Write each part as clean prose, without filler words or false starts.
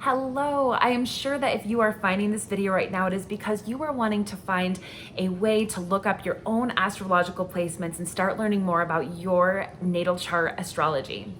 Hello, I am sure that if you are finding this video right now, it is because you are wanting to find a way to look up your own astrological placements and start learning more about your natal chart astrology.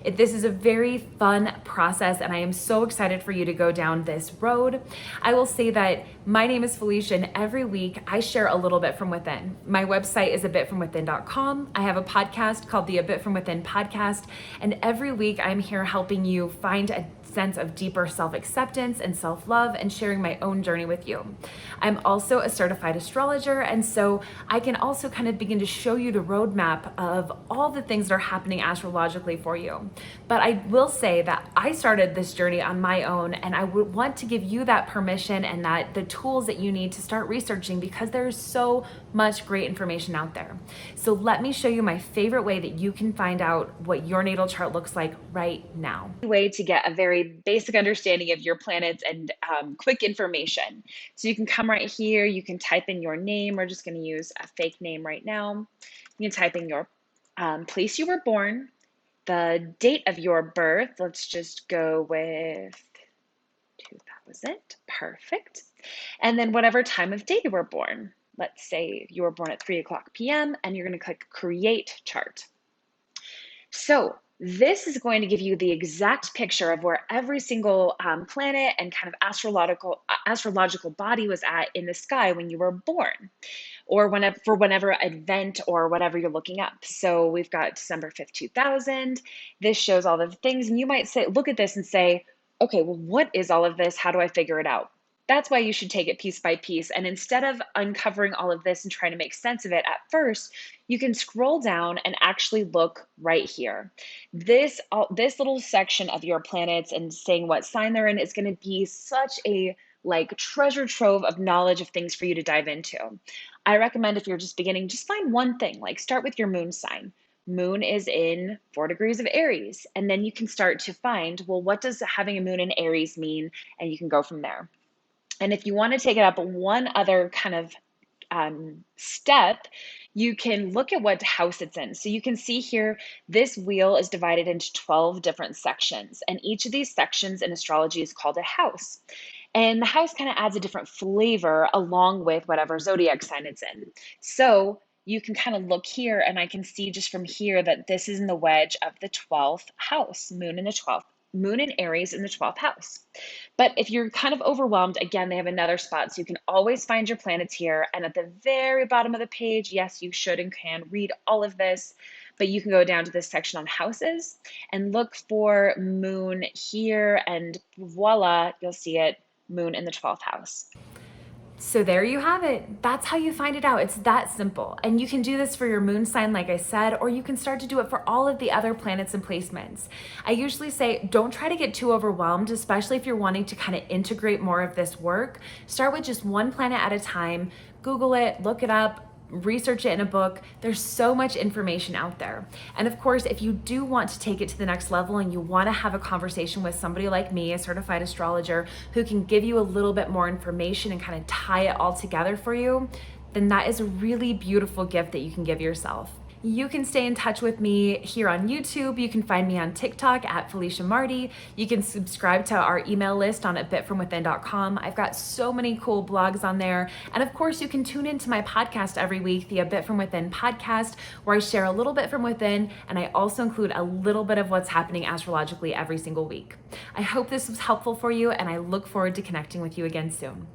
This is a very fun process and I am so excited for you to go down this road. I will say that my name is Felicia and every week I share a little bit from within. My website is abitfromwithin.com. I have a podcast called the A Bit From Within podcast, and every week I'm here helping you find a sense of deeper self-acceptance and self-love and sharing my own journey with you. I'm also a certified astrologer, and so I can also kind of begin to show you the roadmap of all the things that are happening astrologically for you. But I will say that I started this journey on my own, and I would want to give you that permission and that the tools that you need to start researching, because there's so much great information out there. So let me show you my favorite way that you can find out what your natal chart looks like right now. Way to get a very basic understanding of your planets and quick information. So you can come right here, you can type in your name. We're just going to use a fake name right now. You can type in your place you were born, the date of your birth. Let's just go with 2000. Perfect. And then whatever time of day you were born. Let's say you were born at 3:00 p.m. and you're going to click Create Chart. So this is going to give you the exact picture of where every single planet and kind of astrological body was at in the sky when you were born, or whenever event or whatever you're looking up. So we've got December 5th, 2000. This shows all the things, and you might say, look at this and say, okay, well, what is all of this? How do I figure it out? That's why you should take it piece by piece. And instead of uncovering all of this and trying to make sense of it at first, you can scroll down and actually look right here. This little section of your planets and saying what sign they're in is going to be such a treasure trove of knowledge of things for you to dive into. I recommend, if you're just beginning, just find one thing, like start with your moon sign. Moon is in 4 degrees of Aries. And then you can start to find, well, what does having a moon in Aries mean? And you can go from there. And if you want to take it up one other kind of step, you can look at what house it's in. So you can see here, this wheel is divided into 12 different sections. And each of these sections in astrology is called a house. And the house kind of adds a different flavor along with whatever zodiac sign it's in. So you can kind of look here, and I can see just from here that this is in the wedge of the 12th house, Moon in Aries in the 12th house. But if you're kind of overwhelmed, again, they have another spot. So you can always find your planets here. And at the very bottom of the page, yes, you should and can read all of this, but you can go down to this section on houses and look for moon here, and voila, you'll see it, moon in the 12th house. So there you have it. That's how you find it out. It's that simple. And you can do this for your moon sign, like I said, or you can start to do it for all of the other planets and placements. I usually say, don't try to get too overwhelmed, especially if you're wanting to kind of integrate more of this work. Start with just one planet at a time. Google it, look it up, research it in a book. There's so much information out there. And of course, if you do want to take it to the next level and you want to have a conversation with somebody like me, a certified astrologer, who can give you a little bit more information and kind of tie it all together for you, then that is a really beautiful gift that you can give yourself. You can stay in touch with me here on YouTube. You can find me on TikTok at Felicia Marty. You can subscribe to our email list on abitfromwithin.com. I've got so many cool blogs on there. And of course, you can tune into my podcast every week, the A Bit From Within podcast, where I share a little bit from within, and I also include a little bit of what's happening astrologically every single week. I hope this was helpful for you, and I look forward to connecting with you again soon.